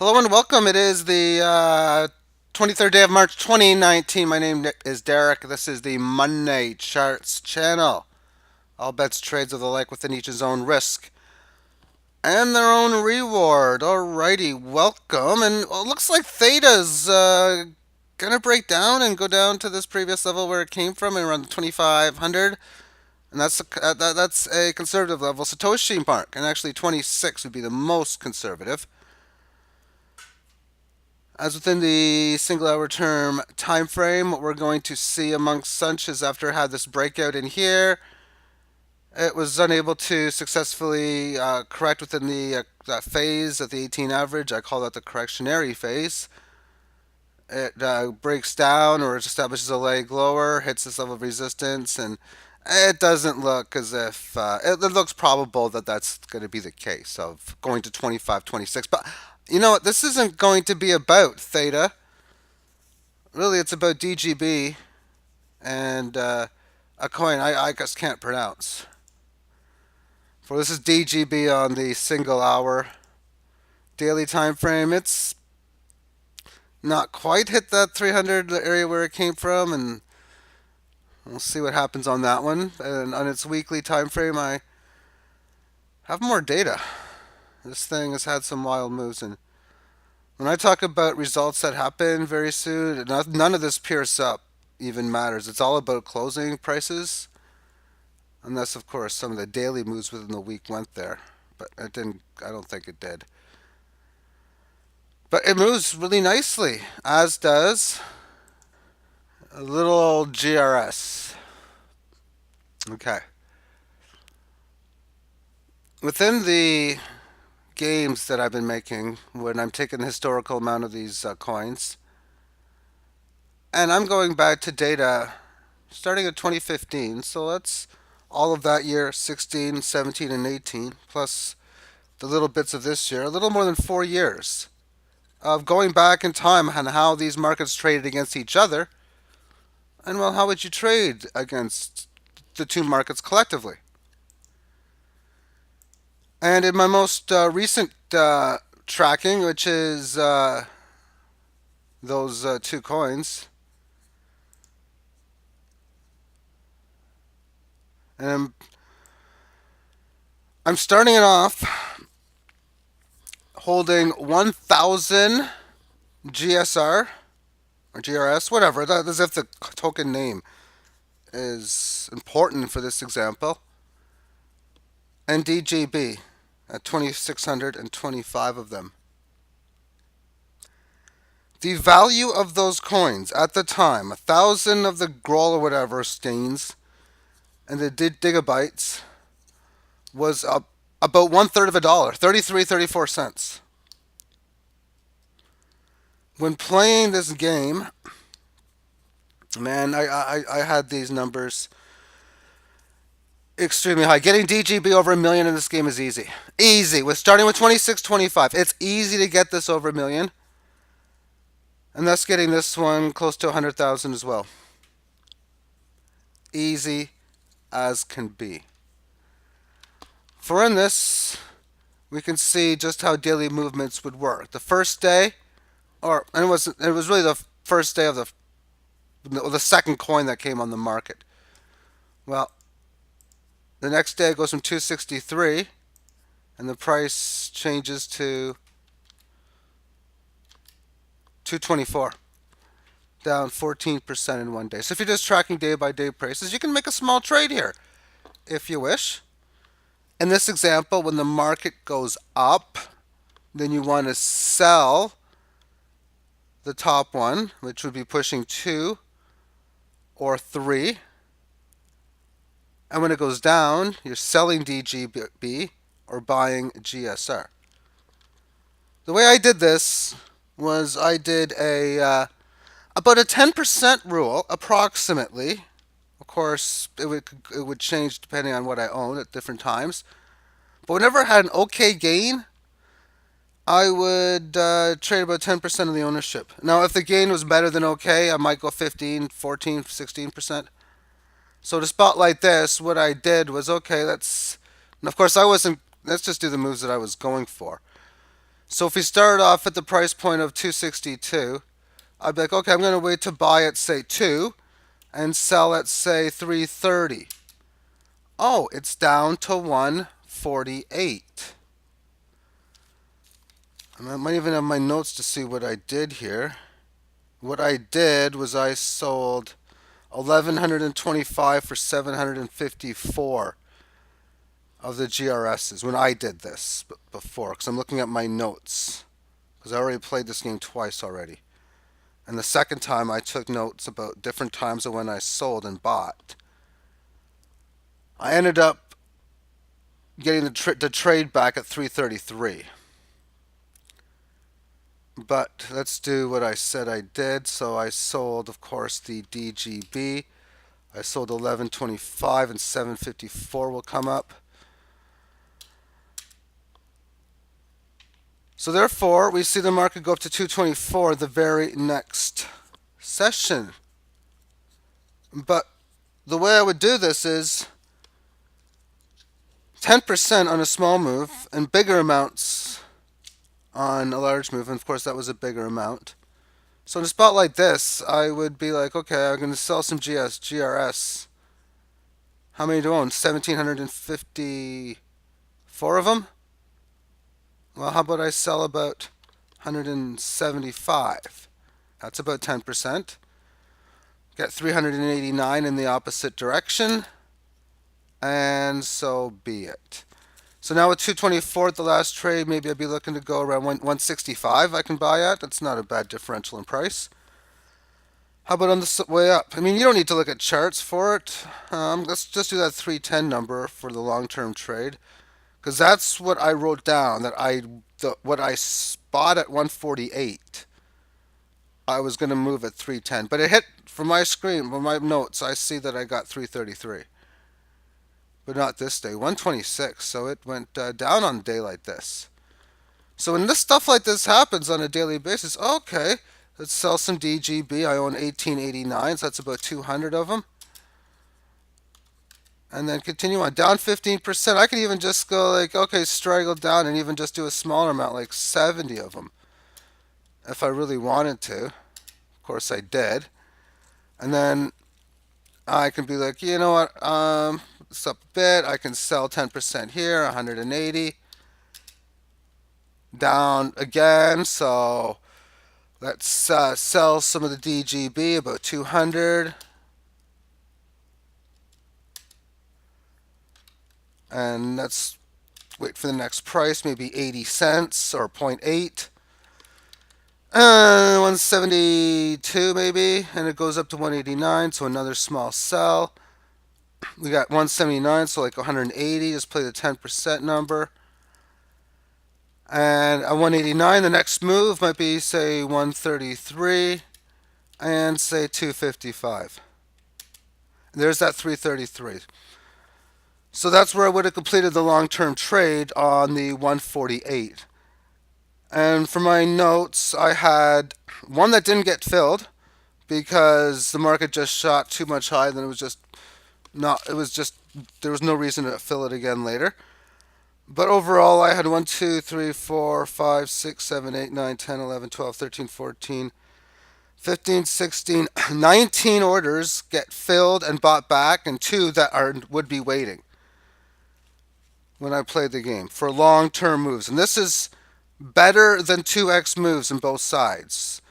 Hello and welcome. It is the 23rd day of March 2019. My name is Derek. This is the Monday Charts channel. All bets, trades of the like within each his own risk and their own reward. Alrighty, welcome. And well, it looks like Theta's gonna break down and go down to this previous level where it came from, around the 2,500. And that's a conservative level. Satoshi mark, and actually 26 would be the most conservative. As within the single hour term time frame, what we're going to see amongst such is after it had this breakout in here, it was unable to successfully correct within the that phase of the 18 average. I call that the correctionary phase. It breaks down or it establishes a leg lower, hits this level of resistance, and it doesn't look as if it looks probable that that's going to be the case of going to 25, 26. But you know what? This isn't going to be about theta. Really, it's about DGB and a coin I just can't pronounce. For this is DGB on the single hour daily time frame. It's not quite hit that 300 area where it came from, and we'll see what happens on that one. And on its weekly time frame, I have more data. This thing has had some wild moves, and when I talk about results that happen very soon, none of this pierce up even matters. It's all about closing prices, unless of course some of the daily moves within the week went there, but it didn't. I don't think it did. But it moves really nicely, as does a little old GRS. Okay. Within the games that I've been making, when I'm taking the historical amount of these coins, and I'm going back to data starting at 2015, so that's all of that year 16, 17, and 18, plus the little bits of this year, a little more than 4 years of going back in time and how these markets traded against each other. And well, how would you trade against the two markets collectively? And in my most recent tracking, which is those two coins, and I'm starting it off holding 1,000 GSR or GRS, whatever, as if the token name is important for this example, and DGB at 2,625 of them. The value of those coins at the time, 1,000 of the Groll or whatever stains, and the gigabytes was about one third of a dollar, 33, 34 cents. When playing this game, man, I had these numbers extremely high. Getting DGB over a million in this game is easy. Easy. With starting with 26, 25. It's easy to get this over a million. And thus getting this one close to 100,000 as well. Easy as can be. For in this, we can see just how daily movements would work. The first day, and it was really the first day of the second coin that came on the market. Well, the next day it goes from 263, and the price changes to 224, down 14% in one day. So if you're just tracking day by day prices, you can make a small trade here if you wish. In this example, when the market goes up, then you want to sell the top one, which would be pushing 2 or 3. And when it goes down, you're selling DGB or buying GSR. The way I did this was I did about a 10% rule, approximately. Of course, it would change depending on what I own at different times. But whenever I had an okay gain, I would trade about 10% of the ownership. Now, if the gain was better than okay, I might go 15, 14, 16%. So to spotlight this, what I did was, okay, and of course I wasn't, let's just do the moves that I was going for. So if we started off at the price point of 262, I'd be like, okay, I'm going to wait to buy at say 2 and sell at say 330. Oh, it's down to 148. I might even have my notes to see what I did here. What I did was I sold 1125 for 754 of the GRSs when I did this before, because I'm looking at my notes, because I already played this game twice already. And the second time I took notes about different times of when I sold and bought. I ended up getting the trade back at 333. But let's do what I said I did. So I sold, of course, the DGB. I sold 1125 and 754 will come up. So therefore, we see the market go up to 224 the very next session. But the way I would do this is 10% on a small move and bigger amounts on a large move. And of course, that was a bigger amount. So in a spot like this, I would be like, okay, I'm going to sell some GRS. How many do I own? 1,754 of them? Well, how about I sell about 175? That's about 10%. Get 389 in the opposite direction. And so be it. So now with 224 at the last trade, maybe I'd be looking to go around 165 I can buy at. That's not a bad differential in price. How about on the way up? I mean, you don't need to look at charts for it. Let's just do that 310 number for the long-term trade, because that's what I wrote down. What I bought at 148, I was going to move at 310, but it hit from my screen, from my notes. I see that I got 333, but not this day. 126. So it went down on a day like this. So when this stuff like this happens on a daily basis, okay, let's sell some DGB. I own 1889, so that's about 200 of them. And then continue on. Down 15%. I could even just go like, okay, straggle down and even just do a smaller amount, like 70 of them. If I really wanted to. Of course I did. And then I can be like, you know what, it's up a bit. I can sell 10% here, 180. Down again, so let's sell some of the DGB, about 200. And let's wait for the next price, maybe 80 cents or 0.8. 172 maybe, and it goes up to 189, so another small sell. We got 179, so like 180, just play the 10% number. And at 189, the next move might be, say, 133 and, say, 255. There's that 333. So that's where I would have completed the long-term trade on the 148. And for my notes, I had one that didn't get filled because the market just shot too much high. Then it was just not, it was just, there was no reason to fill it again later. But overall, I had 1, 2, 3, 4, 5, 6, 7, 8, 9, 10, 11, 12, 13, 14, 15, 16, 19 orders get filled and bought back, and 2 that would be waiting when I played the game for long-term moves. And this is better than 2x moves on both sides.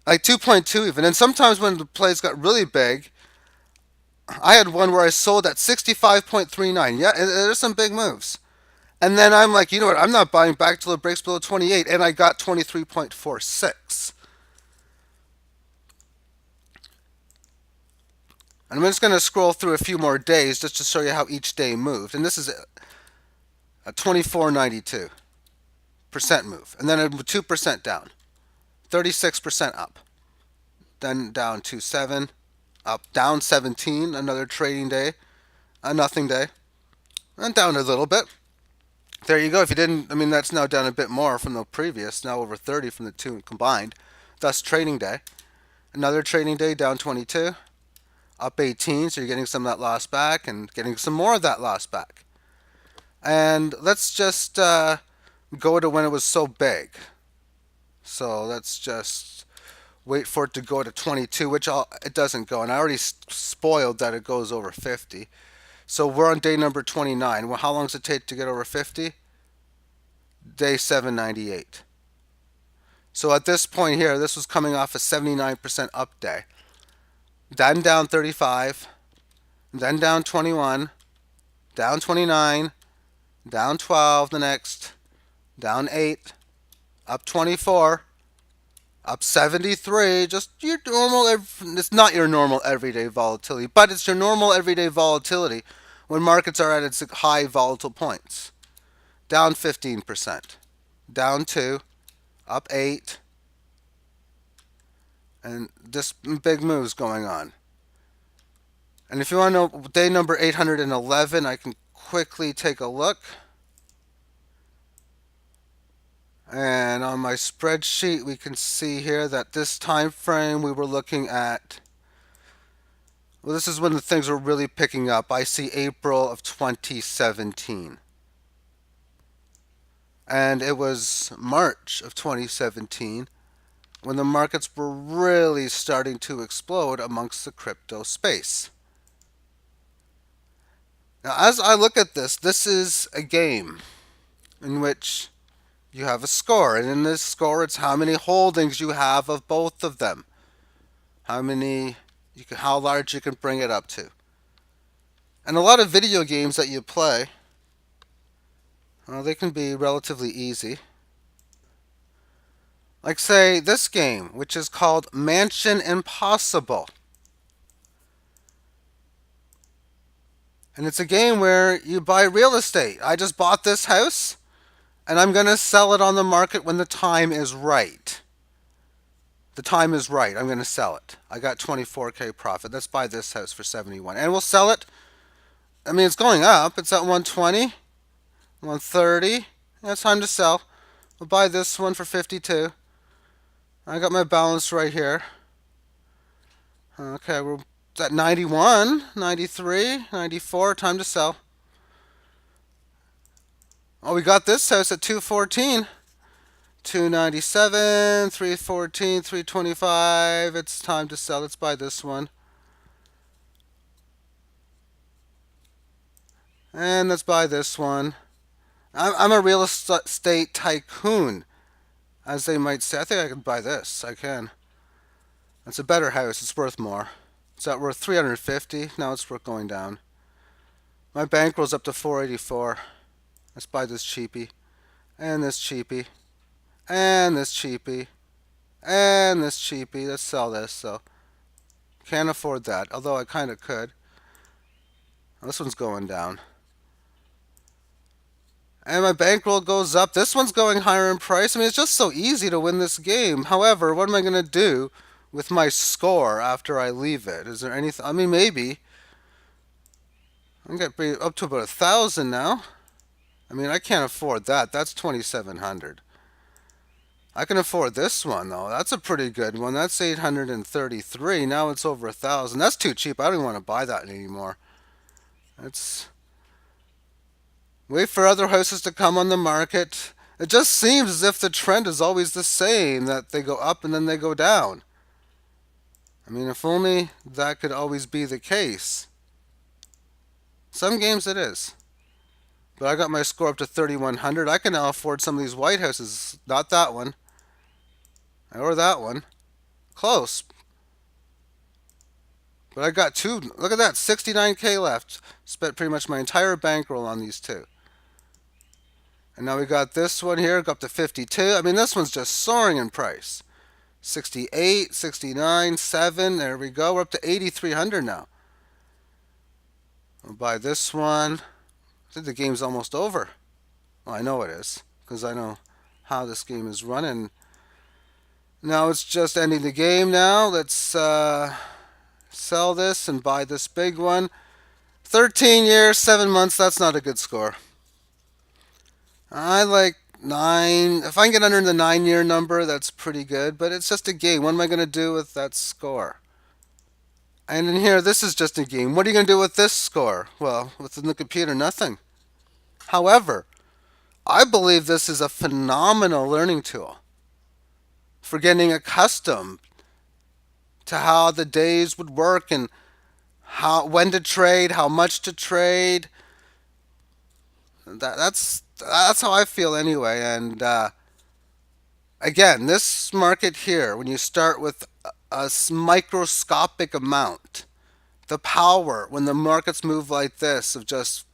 Like 2.2 even. And sometimes when the plays got really big, I had one where I sold at 65.39. Yeah, there's some big moves. And then I'm like, you know what, I'm not buying back till it breaks below 28, and I got 23.46. And I'm just going to scroll through a few more days just to show you how each day moved. And this is a 24.92% move. And then a 2% down. 36% up. Then down 2.7. Up, down 17, another trading day. A nothing day. And down a little bit. There you go. If you didn't, I mean, that's now down a bit more from the previous, now over 30 from the 2 combined. Thus, trading day. Another trading day, down 22. Up 18, so you're getting some of that loss back and getting some more of that loss back. And let's just go to when it was so big. So let's just wait for it to go to 22, which it doesn't go. And I already spoiled that it goes over 50. So we're on day number 29. Well, how long does it take to get over 50? Day 798. So at this point here, this was coming off a 79% up day. Then down 35, then down 21, down 29, down 12 the next, down 8, up 24, up 73. Just your normal, it's not your normal everyday volatility, but it's your normal everyday volatility when markets are at its high volatile points. Down 15%, down 2, up 8, and this big move's going on. And if you want to know day number 811, I can quickly take a look. And on my spreadsheet, we can see here that this time frame we were looking at, well, this is when the things were really picking up. I see April of 2017. And it was March of 2017 when the markets were really starting to explode amongst the crypto space. Now, as I look at this, this is a game in which you have a score, and in this score, it's how many holdings you have of both of them, how large you can bring it up to. And a lot of video games that you play, well, they can be relatively easy. Like, say, this game, which is called Mansion Impossible. And it's a game where you buy real estate. I just bought this house, and I'm going to sell it on the market when the time is right. The time is right. I'm going to sell it. I got 24K profit. Let's buy this house for 71. And we'll sell it. I mean, it's going up. It's at 120, 130. Yeah, it's time to sell. We'll buy this one for 52. I got my balance right here. Okay, we're at 91, 93, 94. Time to sell. Oh, we got this house at 214. 297, 314, 325. It's time to sell. Let's buy this one. And let's buy this one. I'm a real estate tycoon, as they might say. I think I can buy this. I can. It's a better house. It's worth more. It's at worth 350. Now it's worth going down. My bankroll's up to 484. Let's buy this cheapie. And this cheapie. And this cheapie. And this cheapie. Let's sell this. So can't afford that, although I kind of could. This one's going down. And my bankroll goes up. This one's going higher in price. I mean, it's just so easy to win this game. However, what am I going to do with my score after I leave it? Is there anything? I mean, maybe. I can get up to about 1,000 now. I mean, I can't afford that. That's 2,700. I can afford this one, though. That's a pretty good one. That's 833. Now it's over 1,000. That's too cheap. I don't even want to buy that anymore. It's... Wait for other houses to come on the market. It just seems as if the trend is always the same, that they go up and then they go down. I mean, if only that could always be the case. Some games it is. But I got my score up to 3,100. I can now afford some of these white houses. Not that one. Or that one. Close. But I got two. Look at that. 69K left. Spent pretty much my entire bankroll on these two. And now we got this one here, go up to 52. I mean, this one's just soaring in price. 68, 69, 7. There we go. We're up to 8,300 now. We'll buy this one. I think the game's almost over. Well, I know it is, because I know how this game is running. Now it's just ending the game now. Let's sell this and buy this big one. 13 years, 7 months. That's not a good score. I like 9. If I can get under the 9-year number, that's pretty good. But it's just a game. What am I going to do with that score? And in here, this is just a game. What are you going to do with this score? Well, within the computer, nothing. However, I believe this is a phenomenal learning tool for getting accustomed to how the days would work and how when to trade, how much to trade. That's how I feel anyway. And again, this market here, when you start with a microscopic amount, the power when the markets move like this of just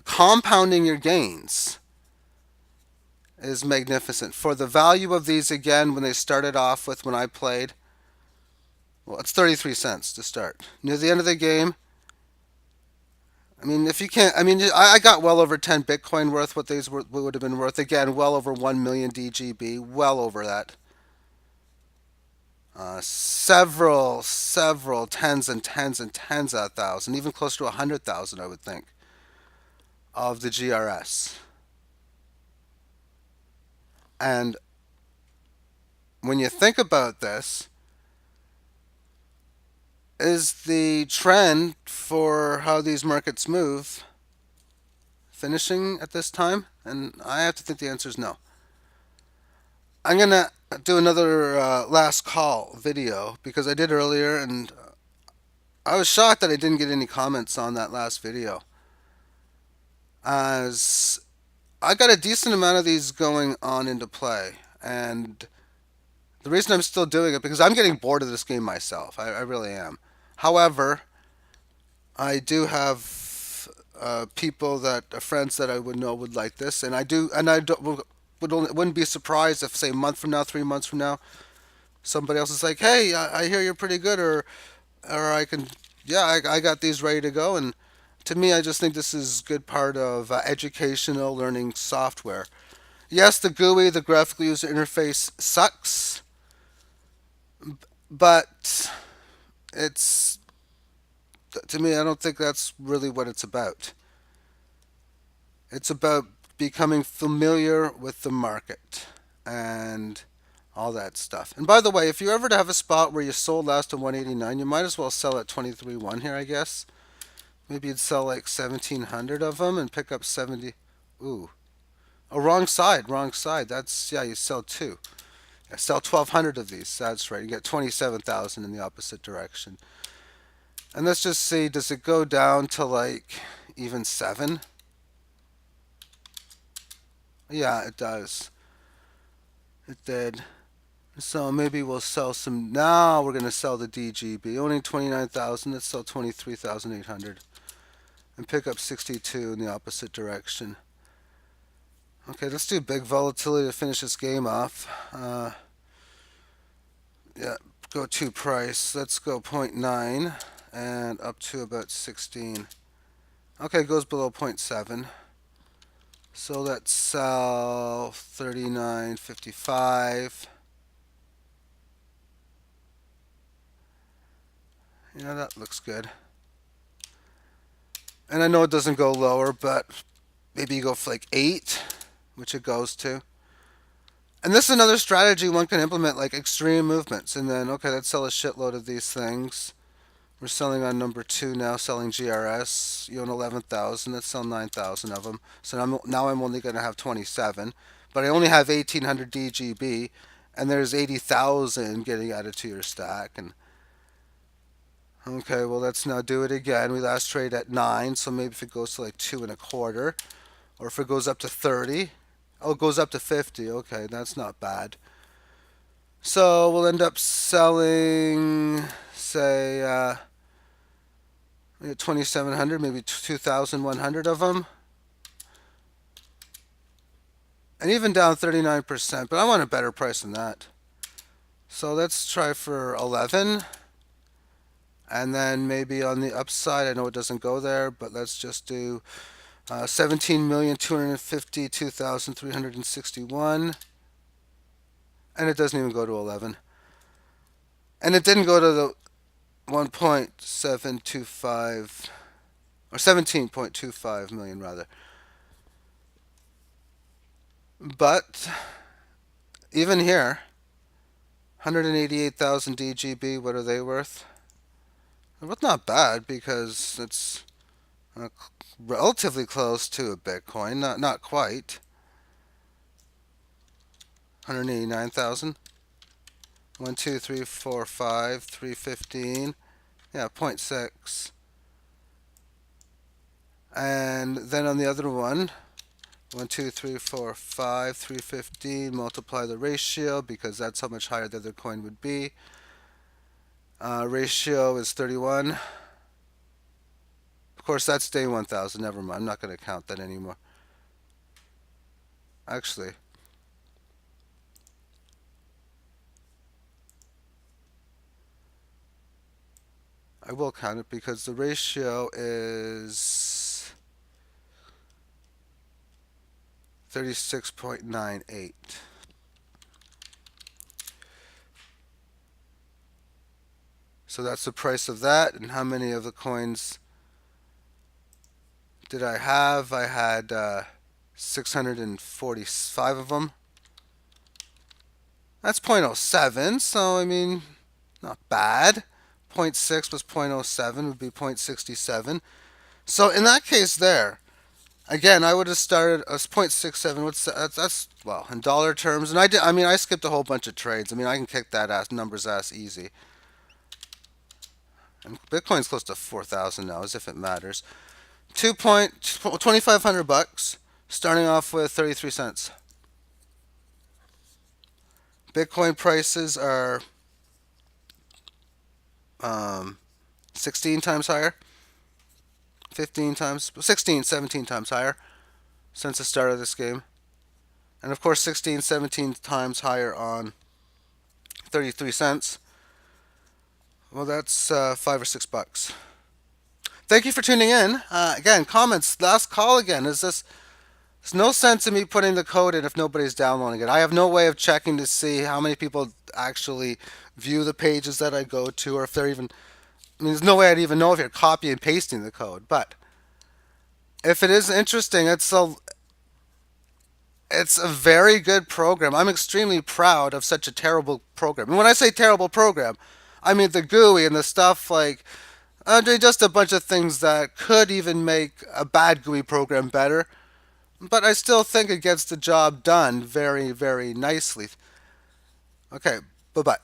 compounding your gains is magnificent. For the value of these, again, when they started off with when I played, well, it's 33 cents to start. Near the end of the game, I mean, if you can't, I mean, I got well over 10 Bitcoin worth what these would have been worth. Again, well over 1 million DGB, well over that. Several tens and tens and tens of thousand, even close to 100,000, I would think, of the GRS. And when you think about this, is the trend for how these markets move finishing at this time? And I have to think the answer is no. I'm going to do another last call video because I did earlier and I was shocked that I didn't get any comments on that last video. As I got a decent amount of these going on into play. And the reason I'm still doing it because I'm getting bored of this game myself. I really am. However, I do have people that friends that I would know would like this, and I do, and I don't, wouldn't be surprised if, say, a month from now, 3 months from now, somebody else is like, "Hey, I hear you're pretty good," or I can, yeah, I got these ready to go, and to me, I just think this is good part of educational learning software. Yes, the GUI, the graphical user interface, sucks, but it's to me, I don't think that's really what it's about. It's about becoming familiar with the market and all that stuff. And by the way, if you ever have a spot where you sold last to 189, you might as well sell at 23.1 here, I guess. Maybe you'd sell like 1,700 of them and pick up 70. Ooh. Oh, wrong side, wrong side. That's, yeah, you sell two. Yeah, sell 1,200 of these. That's right. You get 27,000 in the opposite direction. And let's just see, does it go down to like even 7? Yeah, it does. It did. So maybe we'll sell some. Now we're going to sell the DGB. Owning 29,000, let's sell 23,800. And pick up 62 in the opposite direction. Okay, let's do big volatility to finish this game off. Yeah, go to price. Let's go zero point 0.9 and up to about 16. Okay, goes below 0.7. So let's sell 39.55. Yeah, that looks good. And I know it doesn't go lower, but maybe you go for like 8, which it goes to. And this is another strategy one can implement, like extreme movements. And then, okay, let's sell a shitload of these things. We're selling on number 2 now, selling GRS. You own 11,000. Let's sell 9,000 of them. So now I'm only going to have 27. But I only have 1,800 DGB. And there's 80,000 getting added to your stack. And okay, well, let's now do it again. We last trade at 9. So maybe if it goes to like 2.25. Or if it goes up to 30. Oh, it goes up to 50. Okay, that's not bad. So we'll end up selling, say, 2,700, maybe 2,100 of them. And even down 39%, but I want a better price than that. So let's try for 11. And then maybe on the upside, I know it doesn't go there, but let's just do 17,252,361. And it doesn't even go to 11. And it didn't go to the 1.725 or 17.25 million rather. But even here, 188,000 DGB, what are they worth? Well, not bad because it's relatively close to a Bitcoin, not quite. 189,000. 1, 2, 3, 4, 5, 315. Yeah, zero point 0.6. And then on the other one, 1, 2, 3, 4, 5, 315. Multiply the ratio because that's how much higher the other coin would be. Ratio is 31. Of course, that's day 1,000. Never mind. I'm not going to count that anymore. Actually, I will count it because the ratio is 36.98. So that's the price of that. And how many of the coins did I have? I had 645 of them. That's 0.07, so I mean, not bad. Zero point 0.6 was 0.07, would be 0.67. So in that case there, again, I would have started as 0.67. That's well, in dollar terms. And I skipped a whole bunch of trades. I mean, I can kick that numbers ass easy. And Bitcoin's close to 4,000 now, as if it matters. 2,500 bucks, starting off with 33 cents. Bitcoin prices are 16 times higher, 15 times, 16, 17 times higher since the start of this game. And of course, 16, 17 times higher on 33 cents. Well, that's $5 or $6. Thank you for tuning in. Again, comments, last call again. There's no sense in me putting the code in if nobody's downloading it. I have no way of checking to see how many people actually view the pages that I go to, or if they're even. I mean, there's no way I'd even know if you're copying and pasting the code. But if it is interesting, it's a very good program. I'm extremely proud of such a terrible program. And when I say terrible program, I mean the GUI and the stuff like just a bunch of things that could even make a bad GUI program better. But I still think it gets the job done very, very nicely. Okay, bye bye.